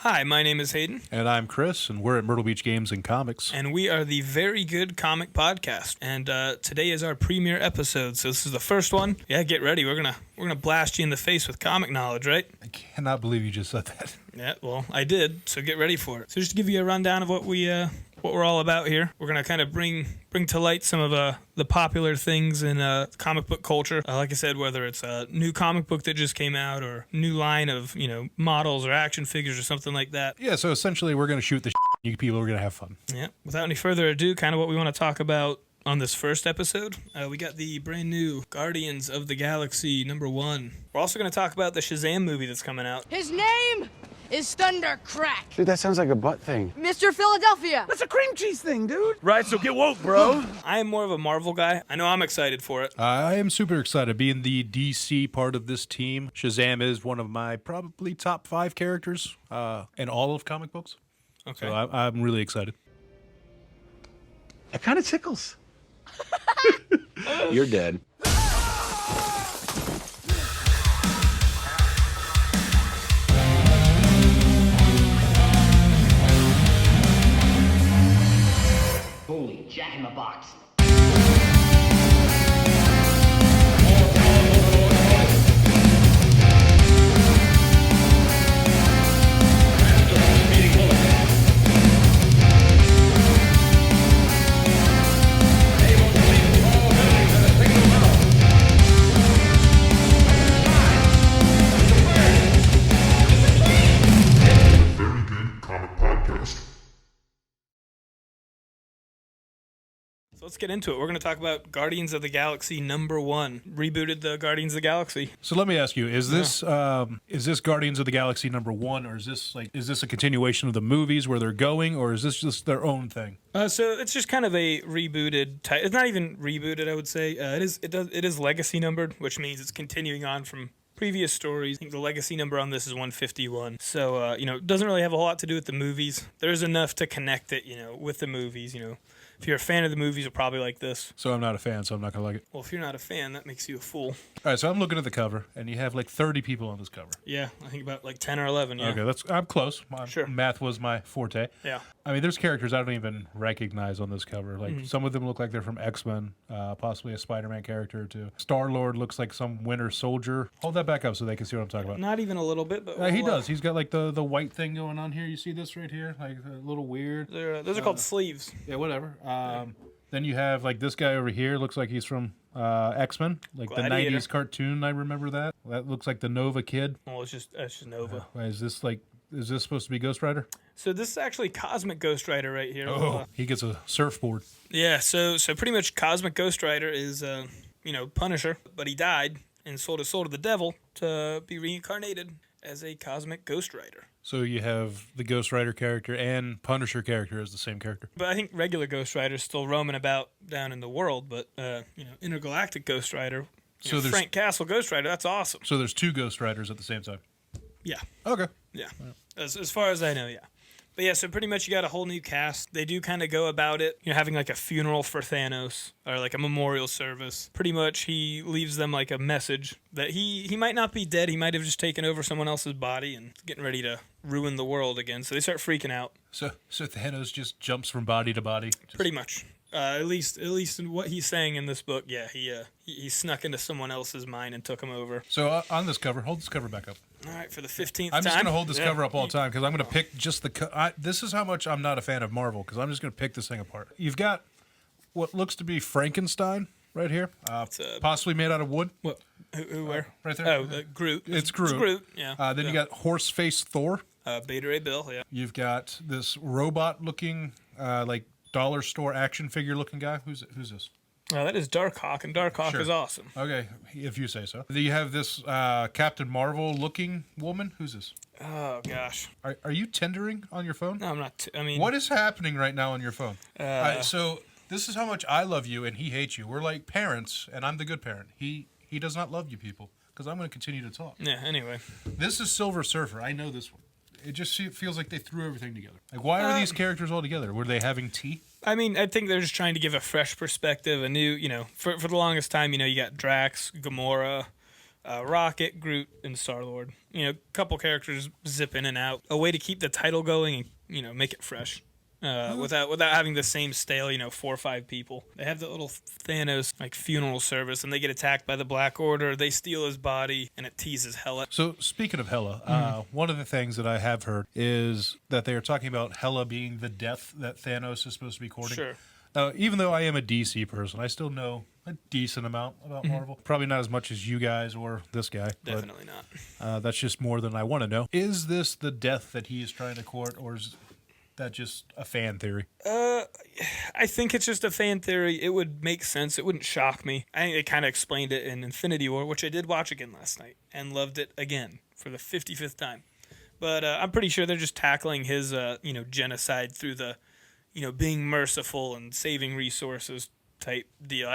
Hi, my name is Hayden. And I'm Chris, and we're at Myrtle Beach Games and Comics. And we are the Very Good Comic Podcast. And today is our premiere episode, so this is the first one. Yeah, get ready. We're gonna blast you in the face with comic knowledge, right? I cannot believe you just said that. Yeah, well, I did, so get ready for it. So just to give you a rundown of what we're all about here, we're gonna kind of bring to light some of the popular things in comic book culture. Like I said, whether it's a new comic book that just came out or new line of models or action figures or something like that. Yeah, so essentially we're gonna shoot the you people are gonna have fun. Yeah. Without any further ado, kind of what we want to talk about on this first episode, we got the brand new Guardians of the Galaxy #1. We're also going to talk about the Shazam movie that's coming out. His name is Thunder Crack. Dude, that sounds like a butt thing. Mr. Philadelphia. That's a cream cheese thing, dude. Right, so get woke, bro. I am more of a Marvel guy. I know I'm excited for it. I am super excited. Being the DC part of this team, Shazam is one of my probably top 5 characters in all of comic books. Okay. So I'm really excited. It kind of tickles. You're dead. Holy Jack in the Box. So let's get into it. We're going to talk about Guardians of the Galaxy #1. Rebooted the Guardians of the Galaxy. So let me ask you: Is this Guardians of the Galaxy #1, or is this a continuation of the movies where they're going, or is this just their own thing? So it's just kind of a rebooted type. It's not even rebooted, I would say. It is legacy numbered, which means it's continuing on from previous stories. I think the legacy number on this is 151. So it doesn't really have a whole lot to do with the movies. There's enough to connect it, with the movies. If you're a fan of the movies, you'll probably like this. So I'm not a fan, so I'm not gonna like it. Well, if you're not a fan, that makes you a fool. All right, so I'm looking at the cover, and you have like 30 people on this cover. Yeah, I think about like 10 or 11. Yeah. Okay, I'm close. Sure. Math was my forte. Yeah. I mean, there's characters I don't even recognize on this cover. Like, some of them look like they're from X-Men, possibly a Spider-Man character or two. Star-Lord looks like some Winter Soldier. Hold that back up so they can see what I'm talking about. Not even a little bit, but He does. He's got like the white thing going on here. You see this right here? Like a little weird. Those are called sleeves. Yeah, whatever. Then you have like this guy over here. Looks like he's from X-Men, like Gladiator. the 90s cartoon. I remember that. That looks like the Nova Kid. Well, it's just Nova. Is this supposed to be Ghost Rider? So this is actually Cosmic Ghost Rider right here. Oh, he gets a surfboard. Yeah, so pretty much Cosmic Ghost Rider is, Punisher, but he died and sold his soul to the devil to be reincarnated as a Cosmic Ghost Rider. So you have the Ghost Rider character and Punisher character as the same character. But I think regular Ghost Rider's still roaming about down in the world, but, intergalactic Ghost Rider, So there's- Frank Castle Ghost Rider, that's awesome. So there's 2 Ghost Riders at the same time. Yeah. Okay. Yeah, as far as I know, yeah. But yeah, so pretty much you got a whole new cast. They do kind of go about it, having like a funeral for Thanos or like a memorial service. Pretty much he leaves them like a message that he might not be dead. He might have just taken over someone else's body and getting ready to ruin the world again. So they start freaking out. So Thanos just jumps from body to body. Pretty much. At least in what he's saying in this book, yeah, he snuck into someone else's mind and took him over. So on this cover, hold this cover back up. All right, for the 15th time. I'm just going to hold this cover up all the time because I'm going to pick just this is how much I'm not a fan of Marvel because I'm just going to pick this thing apart. You've got what looks to be Frankenstein right here, possibly made out of wood. What? Who where? Right there. Oh, Groot. It's Groot. It's Groot, yeah. Then you got Horse-Faced Thor. Beta Ray Bill, yeah. You've got this robot-looking, like dollar store action figure-looking guy. Who's this? That is Darkhawk, and Darkhawk is awesome. Okay, if you say so. Then you have this Captain Marvel-looking woman. Who's this? Oh, gosh. Are you tendering on your phone? No, I'm not. What is happening right now on your phone? So this is how much I love you and he hates you. We're like parents, and I'm the good parent. He does not love you people because I'm going to continue to talk. Yeah, anyway. This is Silver Surfer. I know this one. It just feels like they threw everything together. Like, why are these characters all together? Were they having tea? I mean, I think they're just trying to give a fresh perspective, a new, for the longest time, you got Drax, Gamora, Rocket, Groot, and Star-Lord. You know, a couple characters zip in and out. A way to keep the title going and, you know, make it fresh. Without having the same stale, you know, 4 or 5 people. They have the little Thanos like funeral service, and they get attacked by the Black Order. They steal his body, and it teases Hela. So speaking of Hela, one of the things that I have heard is that they are talking about Hela being the death that Thanos is supposed to be courting. Sure. Even though I am a DC person, I still know a decent amount about Marvel. Probably not as much as you guys or this guy. Definitely not. That's just more than I want to know. Is this the death that he is trying to court, or is that just a fan theory? I think it's just a fan theory. It would make sense. It wouldn't shock me. I think they kind of explained it in Infinity War, which I did watch again last night and loved it again for the 55th time. But I'm pretty sure they're just tackling his, you know, genocide through the, you know, being merciful and saving resources type deal.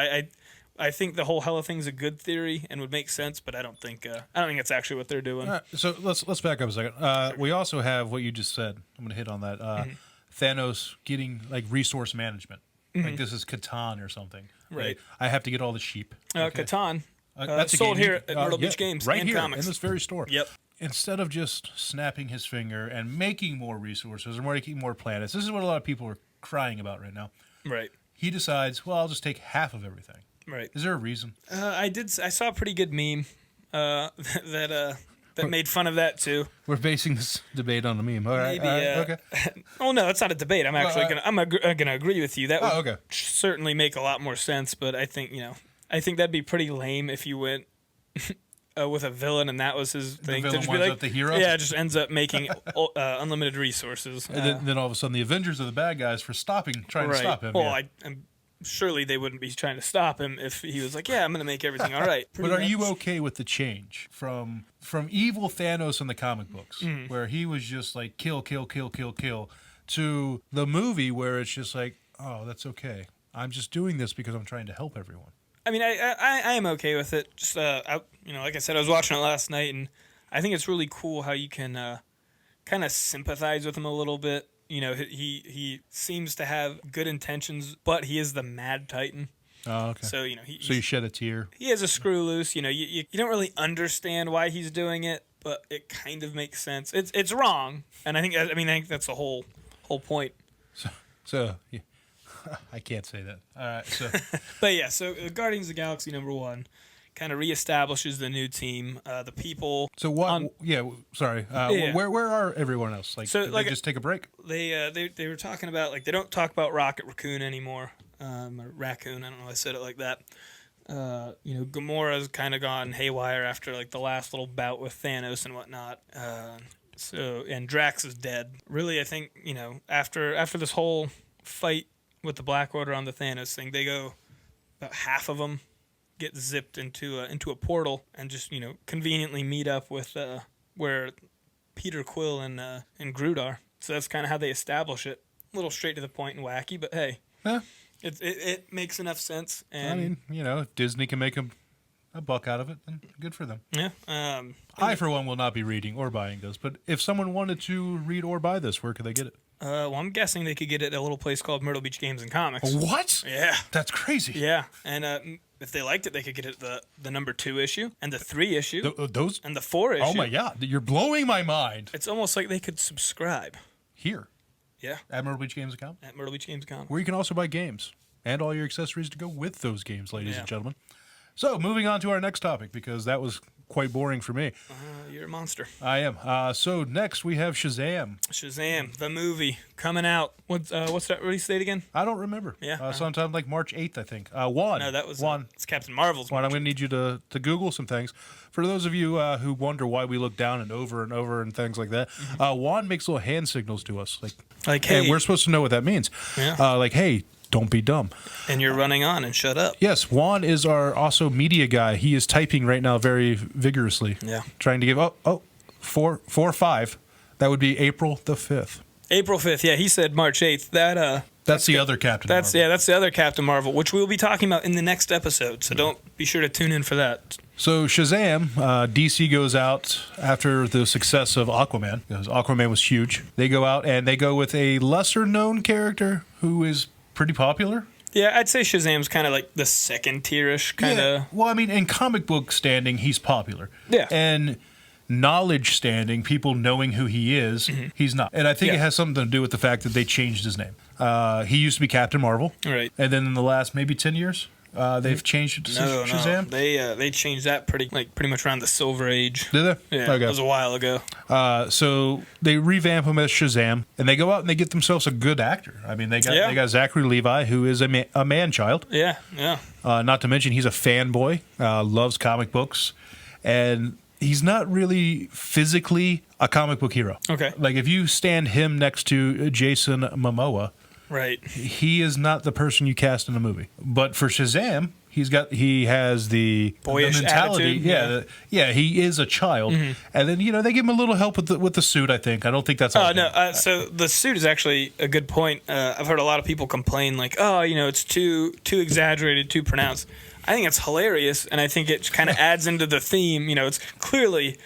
I think the whole Hela thing's a good theory and would make sense, but I don't think it's actually what they're doing. So let's back up a second. We also have what you just said. I'm going to hit on that. Thanos getting like resource management. Like this is Catan or something. Right. I have to get all the sheep. Okay. Catan. That's sold a game. here at Myrtle Beach Games right and here Comics. in this very store. Yep. Instead of just snapping his finger and making more resources or making more planets, this is what a lot of people are crying about right now. Right. He decides, well, I'll just take half of everything. Right. Is there a reason? I saw a pretty good meme that made fun of that too. We're basing this debate on a meme. All right. Maybe. Okay. Oh no, it's not a debate. I'm actually gonna agree with you. That would okay. certainly make a lot more sense. But I think that'd be pretty lame if you went with a villain and that was his thing. The villain to winds be up the hero. Yeah, just ends up making unlimited resources. And then all of a sudden the Avengers are the bad guys for trying to stop him. Well, yeah. I'm surely they wouldn't be trying to stop him if he was like, yeah, I'm going to make everything all right. But are you okay with the change from evil Thanos in the comic books, where he was just like kill, kill, kill, kill, kill, to the movie where it's just like, oh, that's okay. I'm just doing this because I'm trying to help everyone. I mean, I am okay with it. Just like I said, I was watching it last night, and I think it's really cool how you can kind of sympathize with him a little bit. You know, he seems to have good intentions, but he is the Mad Titan. Oh, okay. So, you know, so you shed a tear. He has a screw loose. You know, you don't really understand why he's doing it, but it kind of makes sense. It's wrong, and I think that's the whole point. So yeah. I can't say that. All right. So, but yeah, so Guardians of the Galaxy #1 kind of reestablishes the new team. The people. So what? Sorry. Where are everyone else? Like, did they just take a break? They were talking about they don't talk about Rocket Raccoon anymore. Or Raccoon. I don't know why I said it like that. Gamora's kind of gone haywire after the last little bout with Thanos and whatnot. And Drax is dead. Really, I think after this whole fight with the Black Order on the Thanos thing, they go about half of them get zipped into a portal and just conveniently meet up with where Peter Quill and Groot are. So that's kind of how they establish it. A little straight to the point and wacky, but hey, it makes enough sense. And I mean, if Disney can make a buck out of it, then good for them. Yeah. I, for one, will not be reading or buying this, but if someone wanted to read or buy this, where could they get it? Well, I'm guessing they could get it at a little place called Myrtle Beach Games and Comics. What? Yeah. That's crazy. Yeah, and if they liked it, they could get it the #2 issue and the 3 issue. Those and the 4 issue. Oh my God, you're blowing my mind. It's almost like they could subscribe. Here. Yeah. At Myrtle Beach Games and Comics? At Myrtle Beach Games and Comics. Where you can also buy games and all your accessories to go with those games, ladies and gentlemen. So, moving on to our next topic, because that was quite boring for me. You're a monster. I am. So, next we have Shazam. Shazam, the movie, coming out. What's that release date again? I don't remember. Yeah. Sometime like March 8th, I think. Juan. No, that was Juan. It's Captain Marvel's. Juan, I'm going to need you to Google some things. For those of you who wonder why we look down and over and things like that, Juan makes little hand signals to us. Like hey. And we're supposed to know what that means. Yeah. Hey, don't be dumb. And you're running on and shut up. Yes, Juan is our also media guy. He is typing right now very vigorously. Yeah. Trying to give 4/5. That would be April the 5th. April 5th. Yeah, he said March 8th. That's the other Captain Marvel. That's the other Captain Marvel, which we'll be talking about in the next episode. So don't be sure to tune in for that. So Shazam, DC goes out after the success of Aquaman, because Aquaman was huge. They go out and they go with a lesser known character who is pretty popular. Yeah, I'd say Shazam's kind of like the second tierish kind of. Yeah. Well, I mean, in comic book standing, he's popular. Yeah. And knowledge standing, people knowing who he is, he's not. And I think it has something to do with the fact that they changed his name. He used to be Captain Marvel. Right. And then in the last maybe 10 years, they've changed it to Shazam. No. They changed that pretty much around the Silver Age. Did they? Yeah, Okay. it was a while ago. So they revamp him as Shazam, and they go out and they get themselves a good actor. I mean, they got Zachary Levi, who is a man-child. Yeah. Not to mention he's a fanboy, loves comic books, and he's not really physically a comic book hero. Okay. Like if you stand him next to Jason Momoa, Right. he is not the person you cast in a movie. But for Shazam, he has the Boyish mentality. attitude. Yeah, he is a child. And then they give him a little help with the suit. I think. I don't think that's. Oh no. So the suit is actually a good point. I've heard a lot of people complain like, oh, it's too exaggerated, too pronounced. I think it's hilarious, and I think it kind of adds into the theme. It's clearly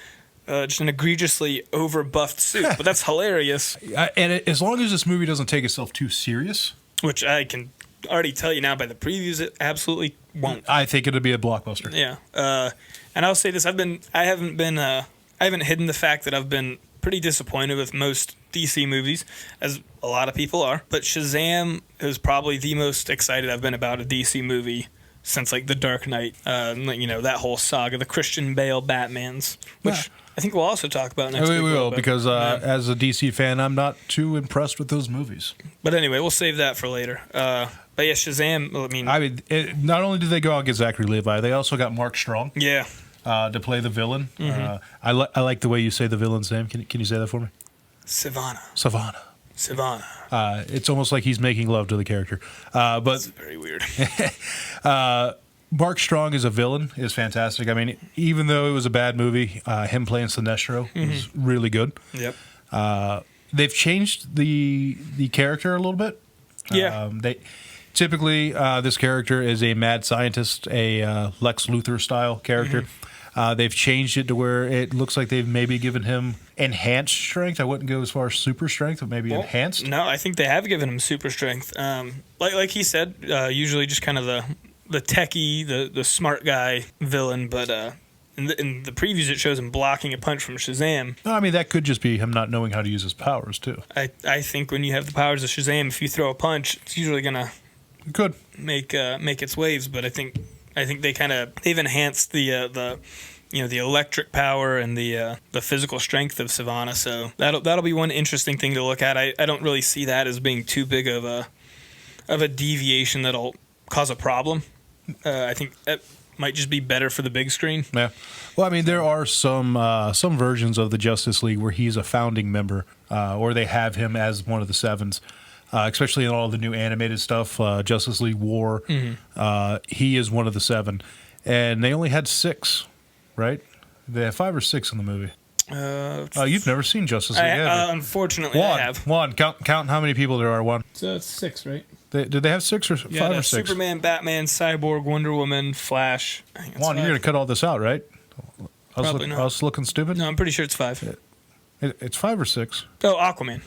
just an egregiously over-buffed suit, but that's hilarious. And as long as this movie doesn't take itself too serious, Which I can already tell you now by the previews, it absolutely won't. I think it'll be a blockbuster. Yeah. And I'll say this: I haven't hidden the fact that I've been pretty disappointed with most DC movies, as a lot of people are. But Shazam is probably the most excited I've been about a DC movie since like The Dark Knight, that whole saga, the Christian Bale Batmans, which I think we'll also talk about next week. We will, because as a DC fan, I'm not too impressed with those movies. But anyway, we'll save that for later. But yeah, Shazam, not only did they go out and get Zachary Levi, they also got Mark Strong yeah. to play the villain. I like the way you say the villain's name. Can you say that for me? Savannah. It's almost like he's making love to the character. But That's very weird. Mark Strong as a villain is fantastic. I mean, even though it was a bad movie, him playing Sinestro was really good. Yep. They've changed the character a little bit. Yeah. They typically this character is a mad scientist, a Lex Luthor style character. They've changed it to where it looks like they've maybe given him enhanced strength. I wouldn't go as far as super strength, but maybe enhanced. No, I think they have given him super strength. Like he said, usually just kind of the techie, the smart guy villain, but in the previews it shows him blocking a punch from Shazam. No, I mean that could just be him not knowing how to use his powers too. I think when you have the powers of Shazam, if you throw a punch, it's usually gonna make its waves. But I think they've enhanced the electric power and the physical strength of Savannah. So that'll be one interesting thing to look at. I don't really see that as being too big of a deviation that'll cause a problem. I think that might just be better for the big screen. Yeah. Well, I mean, there are some versions of the Justice League where he's a founding member, or they have him as one of the sevens. Especially in all the new animated stuff, Justice League War, he is one of the seven. And they only had 6, right? They have 5 or 6 in the movie. You've never seen Justice League, have you? Unfortunately, I have. Juan, count how many people there are, Juan. So it's 6, right? Did they have 6 or 5 or 6? Superman, Batman, Cyborg, Wonder Woman, Flash. Juan, you're going to cut all this out, right? Probably not. I was looking stupid? No, I'm pretty sure it's 5. It's 5 or 6. Oh, Aquaman.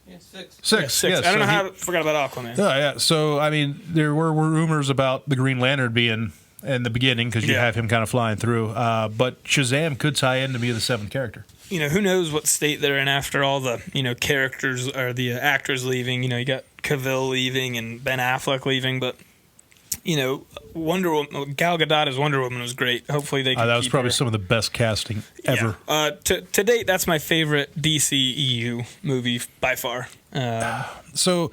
Yeah, 6. 6. Yeah, 6. Yes, I don't know how I forgot about Aquaman. Yeah. So, I mean, there were rumors about the Green Lantern being in the beginning because you have him kind of flying through. But Shazam could tie in to be the 7th character. Who knows what state they're in after all the, characters or the actors leaving. You got Cavill leaving and Ben Affleck leaving, but Wonder Woman, Gal Gadot as Wonder Woman was great. Hopefully they can that was keep probably her. some of the best casting ever. Yeah. To date, that's my favorite DCEU movie by far. So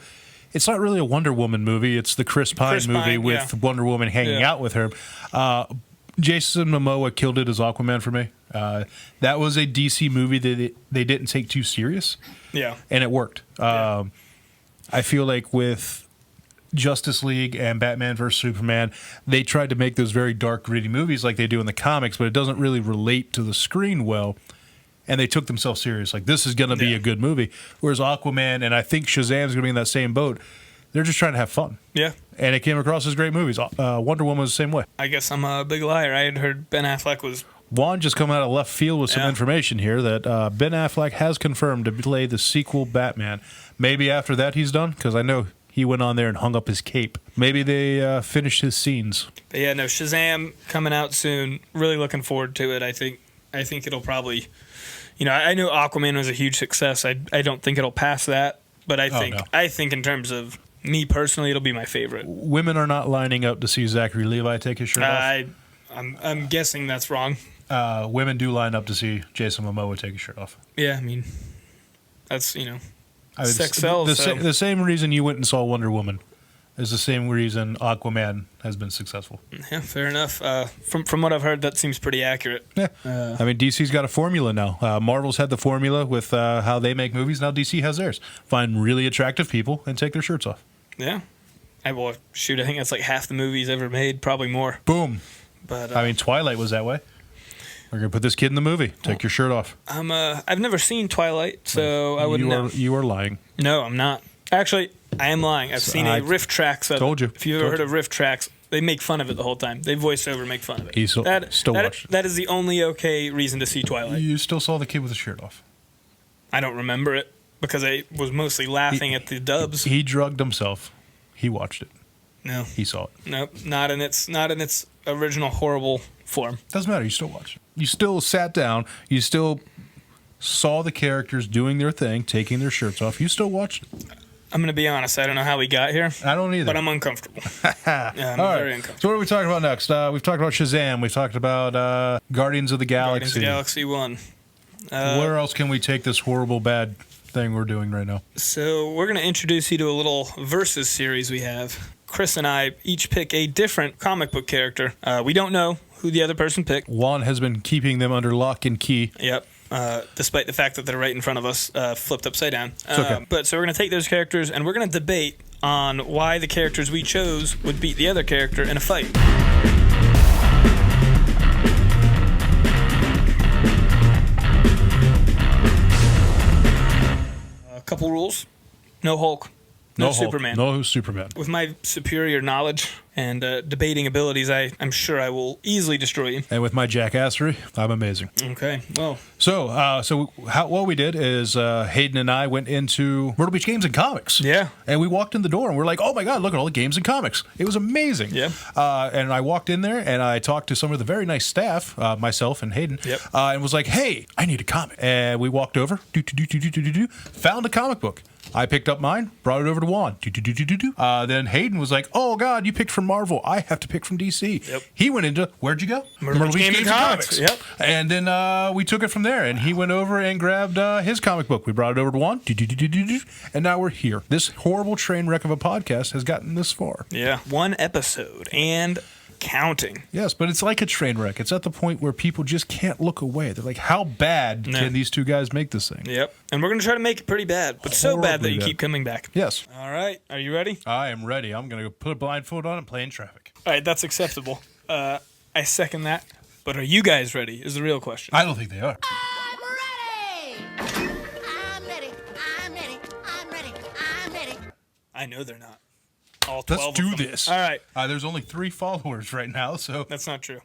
it's not really a Wonder Woman movie. It's the Chris Pine movie with Wonder Woman hanging out with her. Jason Momoa killed it as Aquaman for me. That was a DC movie that they didn't take too serious. Yeah. And it worked. I feel like with Justice League and Batman vs. Superman, they tried to make those very dark, gritty movies like they do in the comics, but it doesn't really relate to the screen well. And they took themselves serious. Like, this is going to be a good movie. Whereas Aquaman, and I think Shazam's going to be in that same boat, they're just trying to have fun. Yeah. And it came across as great movies. Wonder Woman was the same way. I guess I'm a big liar. I had heard Ben Affleck was... Juan just come out of left field with some information here that Ben Affleck has confirmed to play the sequel Batman. Maybe after that he's done, because I know he went on there and hung up his cape. Maybe they finished his scenes. But yeah, no, Shazam coming out soon. Really looking forward to it. I think it'll probably, I know Aquaman was a huge success. I don't think it'll pass that, but I think in terms of me personally, it'll be my favorite. Women are not lining up to see Zachary Levi take his shirt off. I'm guessing that's wrong. Women do line up to see Jason Momoa take his shirt off. Yeah, I mean, that's sex sells. The same reason you went and saw Wonder Woman is the same reason Aquaman has been successful. Yeah, fair enough. From what I've heard, that seems pretty accurate. Yeah. I mean, DC's got a formula now. Marvel's had the formula with how they make movies. Now DC has theirs. Find really attractive people and take their shirts off. Yeah. I think that's like half the movies ever made, probably more. Boom. But I mean, Twilight was that way. We're gonna put this kid in the movie. Take your shirt off. I've never seen Twilight, so I wouldn't know. You are lying. No, I'm not. Actually, I am lying. I've seen a riff tracks of told it. you. If you've ever heard of riff tracks, they make fun of it the whole time. They voice over, make fun of it. Still watched it. That is the only okay reason to see Twilight. You still saw the kid with his shirt off. I don't remember it because I was mostly laughing at the dubs. He drugged himself. He watched it. No, he saw it. Nope, not in its original horrible form. Doesn't matter. You still watched it. You still sat down. You still saw the characters doing their thing, taking their shirts off. You still watched it. I'm going to be honest. I don't know how we got here. I don't either. But I'm uncomfortable. Yeah, I'm very uncomfortable. So what are we talking about next? We've talked about Shazam. We've talked about Guardians of the Galaxy. Guardians of the Galaxy 1. Where else can we take this horrible, bad thing we're doing right now? So we're going to introduce you to a little versus series we have. Chris and I each pick a different comic book character. We don't know who the other person picked. Juan has been keeping them under lock and key. Yep. Despite the fact that they're right in front of us, flipped upside down. Okay. But so we're going to take those characters and we're going to debate on why the characters we chose would beat the other character in a fight. A couple rules. No Hulk. No Superman. No Superman. With my superior knowledge and debating abilities, I'm sure I will easily destroy you. And with my jackassery, I'm amazing. Okay, well. So what we did is Hayden and I went into Myrtle Beach Games and Comics. Yeah. And we walked in the door and we're like, oh my God, look at all the games and comics. It was amazing. Yeah. And I walked in there and I talked to some of the very nice staff, myself and Hayden, yep. And was like, hey, I need a comic. And we walked over, found a comic book. I picked up mine, brought it over to Juan. Then Hayden was like, oh, God, you picked from Marvel. I have to pick from DC. Yep. He went into, where'd you go? Myrtle Beach Games Comics. Yep. And then we took it from there, and he went over and grabbed his comic book. We brought it over to Juan. And now we're here. This horrible train wreck of a podcast has gotten this far. Yeah. One episode and counting. Yes, but it's like a train wreck. It's at the point where people just can't look away. They're like, how bad can these two guys make this thing? Yep. And we're going to try to make it pretty bad, but so bad that you keep coming back. Yes. All right. Are you ready? I am ready. I'm going to put a blindfold on and play in traffic. All right. That's acceptable. I second that. But are you guys ready is the real question. I don't think they are. I'm ready. I'm ready. I'm ready. I'm ready. I'm ready. I know they're not. All 12 Let's do of them. this. All right. There's only 3 followers right now, so. That's not true.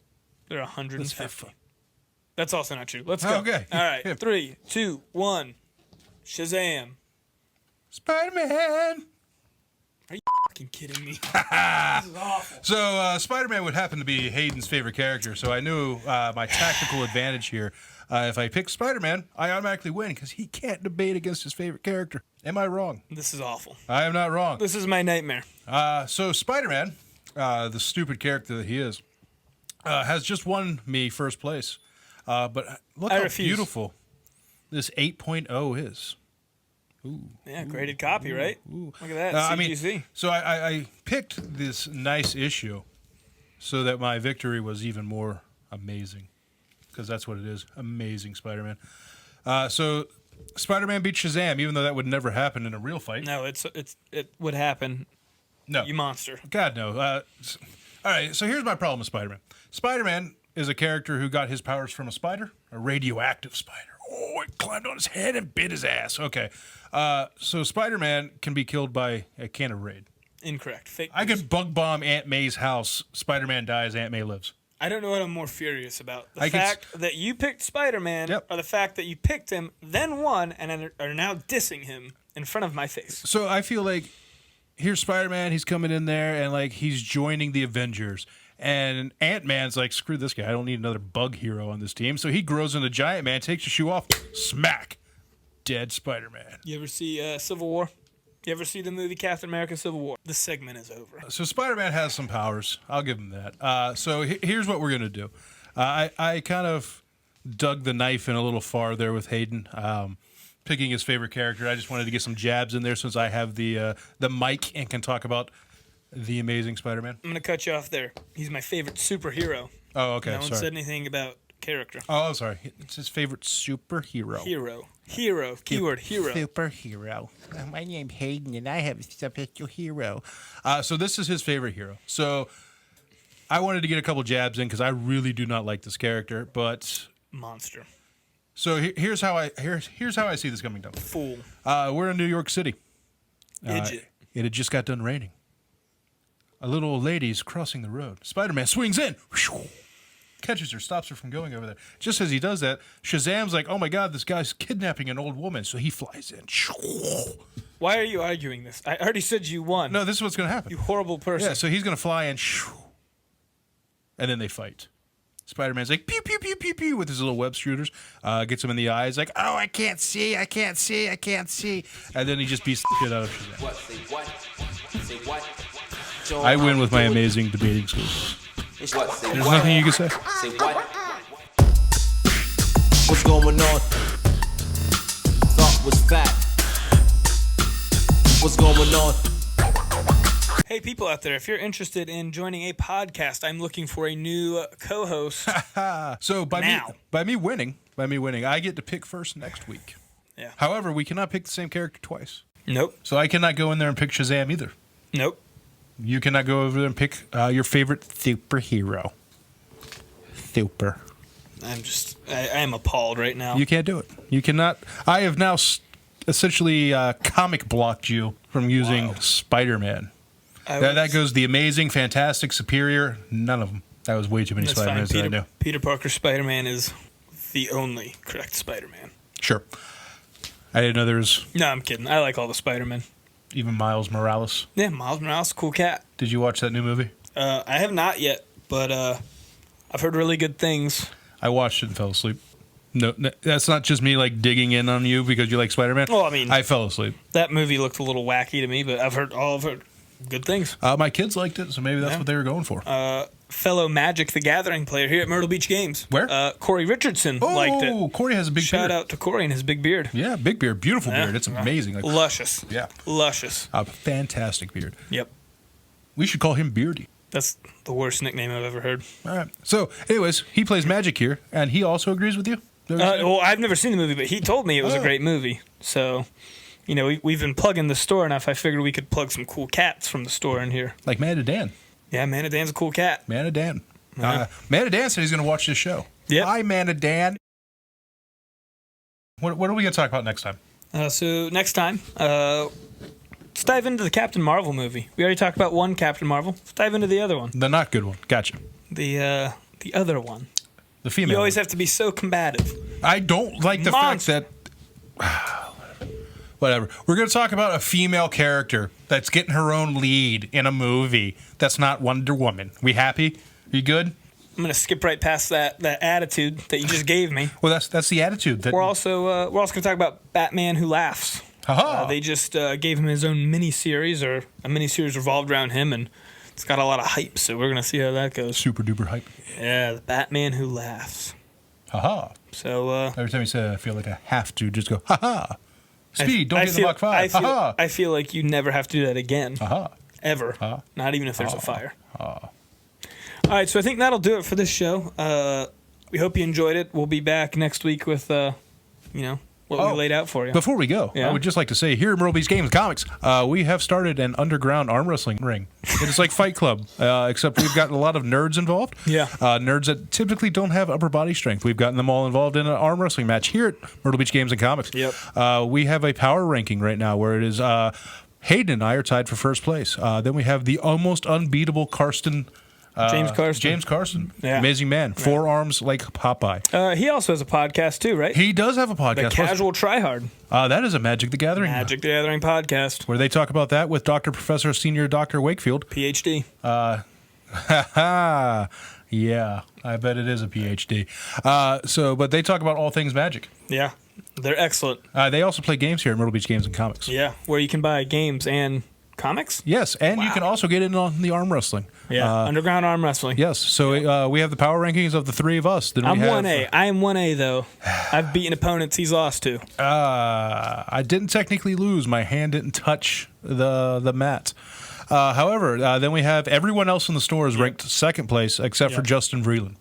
There are 150. Let's have fun. That's also not true. Let's go. Okay. All right. Yeah. 3, 2, 1. Shazam. Spider-Man. Are you fucking kidding me? This is awful. So Spider-Man would happen to be Hayden's favorite character, so I knew my tactical advantage here. If I pick Spider-Man, I automatically win because he can't debate against his favorite character. Am I wrong? This is awful. I am not wrong. This is my nightmare. So Spider-Man, the stupid character that he is, has just won me first place. But look how beautiful this 8.0 is. Ooh. Yeah, graded copy, right? Ooh. Look at that, CGC. So I picked this nice issue so that my victory was even more amazing. Because that's what it is. Amazing Spider-Man. So Spider-Man beat Shazam, even though that would never happen in a real fight. No, it would happen. No. You monster. God, no. All right, so here's my problem with Spider-Man. Spider-Man is a character who got his powers from a spider, a radioactive spider. Oh, it climbed on his head and bit his ass. Okay. So Spider-Man can be killed by a can of Raid. Incorrect. Fake I news. could bug bomb Aunt May's house. Spider-Man dies, Aunt May lives. I don't know what I'm more furious about. The fact that you picked Spider-Man or the fact that you picked him, then won, and are now dissing him in front of my face. So I feel like here's Spider-Man. He's coming in there, and like he's joining the Avengers. And Ant-Man's like, screw this guy. I don't need another bug hero on this team. So he grows into Giant Man, takes his shoe off, smack, dead Spider-Man. You ever see Civil War? You ever see the movie Captain America Civil War? The segment is over. So Spider-Man has some powers. I'll give him that. So here's what we're going to do. I kind of dug the knife in a little far there with Hayden, picking his favorite character. I just wanted to get some jabs in there since I have the mic and can talk about the Amazing Spider-Man. I'm going to cut you off there. He's my favorite superhero. Oh, okay. No one sorry. said anything about character. Oh, sorry. It's his favorite superhero. Hero. Keyword hero. Superhero. My name's Hayden, and I have a special hero. So this is his favorite hero. So I wanted to get a couple jabs in because I really do not like this character. But Monster. so here's how I see this coming down. Fool. We're in New York City. Idiot. It had just got done raining. A little old lady's crossing the road. Spider-Man swings in, catches her, stops her from going over there. Just as he does that, Shazam's like, oh my God, this guy's kidnapping an old woman. So he flies in. Why are you arguing this? I already said you won. No, this is what's going to happen. You horrible person. Yeah, so he's going to fly in, and then they fight. Spider-Man's like, pew, pew, pew, pew, pew, with his little web shooters. Gets him in the eyes, like, oh, I can't see. And then he just beats the shit out of Shazam. What? Say what? Say what? I win with my amazing debating skills. What? Say There's what? nothing you can say. Say what? What's going on? Thought was fat. What's going on? Hey, people out there, if you're interested in joining a podcast, I'm looking for a new co-host. So by Now. me winning, I get to pick first next week. Yeah. However, we cannot pick the same character twice. Nope. So I cannot go in there and pick Shazam either. Nope. You cannot go over there and pick your favorite superhero. Super. I am appalled right now. You can't do it. You cannot. I have now essentially comic blocked you from using Spider-Man. That goes the Amazing, Fantastic, Superior. None of them. That was way too many That's Spider-Mans fine. that I knew. Peter Parker Spider-Man is the only correct Spider-Man. Sure. I didn't know there was No, I'm kidding. I like all the Spider-Men. even Miles Morales. Yeah, Miles Morales, cool cat. Did you watch that new movie? I have not yet, but I've heard really good things. I watched it and fell asleep. No, that's not just me like digging in on you because you like Spider-Man. Well, I mean, I fell asleep. That movie looked a little wacky to me, but I've heard good things. My kids liked it, so maybe that's what they were going for. Fellow Magic the Gathering player here at Myrtle Beach Games. Where? Corey Richardson liked it. Oh, Corey has a big Shout beard. out to Corey and his big beard. Yeah, big beard, beautiful Yeah. beard. It's amazing. Like, Luscious. yeah, Luscious. a fantastic beard. Yep. We should call him Beardy. That's the worst nickname I've ever heard. All right. So, anyways, he plays Magic here, and he also agrees with you. Well, I've never seen the movie, but he told me it was a great movie. So, we've been plugging the store enough. I figured we could plug some cool cats from the store in here. Like Mana Dan. Yeah, Mana Dan's a cool cat. Mana Dan. Mana Dan said he's going to watch this show. Yep. Hi, Mana Dan. What are we going to talk about next time? So next time, let's dive into the Captain Marvel movie. We already talked about one Captain Marvel. Let's dive into the other one. The not good one. Gotcha. The other one. The female. You always one. have to be so combative. I don't like the fact that. Whatever. We're going to talk about a female character that's getting her own lead in a movie that's not Wonder Woman. We happy? You good? I'm gonna skip right past that attitude that you just gave me. Well, that's the attitude. That We're also gonna talk about Batman Who Laughs. Haha. They just gave him his own mini-series, or a mini-series revolved around him, and it's got a lot of hype. So we're gonna see how that goes. Super duper hype. Yeah, the Batman Who Laughs. Haha. So Every time you say that, I feel like I have to just go, haha. Speed, don't get in the Mach 5. Haha. I feel like you never have to do that again. Haha. Ever. Uh-huh. Not even if there's a fire. All right, so I think that'll do it for this show. We hope you enjoyed it. We'll be back next week with, what we laid out for you. Before we go, Yeah? I would just like to say here at Myrtle Beach Games Comics, we have started an underground arm wrestling ring. It is like Fight Club, except we've gotten a lot of nerds involved. Yeah. Nerds that typically don't have upper body strength. We've gotten them all involved in an arm wrestling match here at Myrtle Beach Games and Comics. Yep. We have a power ranking right now where it is Hayden and I are tied for first place. Then we have the almost unbeatable Karsten James Carson. James Carson. Yeah. Amazing man. 4 arms like Popeye. He also has a podcast too, right? He does have a The podcast. Casual Tryhard. That is a Magic the Gathering. Magic the Gathering podcast. Where they talk about that with Dr. Professor Senior Dr. Wakefield. PhD. Yeah, I bet it is a PhD. But they talk about all things Magic. Yeah. They're excellent. They also play games here at Myrtle Beach Games and Comics. Yeah. Where you can buy games and comics. Yes, and you can also get in on the arm wrestling. Yeah. Underground arm wrestling. Yes, so we have the power rankings of the 3 of us. I'm 1A. I am 1A, though. I've beaten opponents he's lost to. I didn't technically lose. My hand didn't touch the mat. However, then we have everyone else in the store is ranked second place except for Justin Vreeland.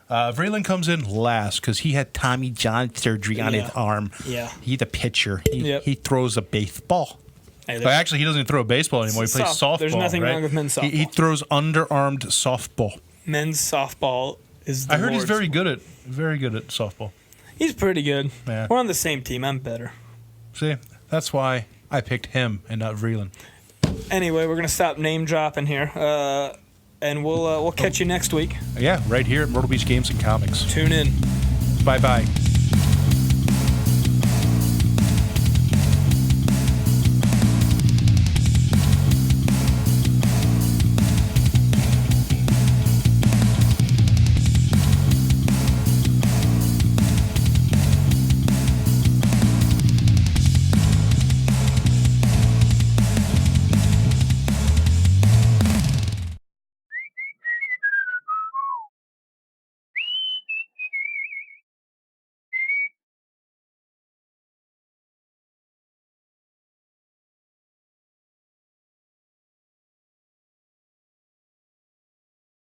Vreeland comes in last because he had Tommy John surgery on his arm. Yeah. He's a pitcher. He throws a baseball. Hey, Actually, he doesn't throw a baseball anymore. He plays softball. There's nothing right? wrong with men's softball. He throws underarmed softball. Men's softball is the I heard he's Lord's. very good at softball. He's pretty good. Yeah. We're on the same team. I'm better. See, that's why I picked him and not Vreeland. Anyway, we're going to stop name dropping here. And we'll catch you next week. Yeah, right here at Myrtle Beach Games and Comics. Tune in. Bye-bye.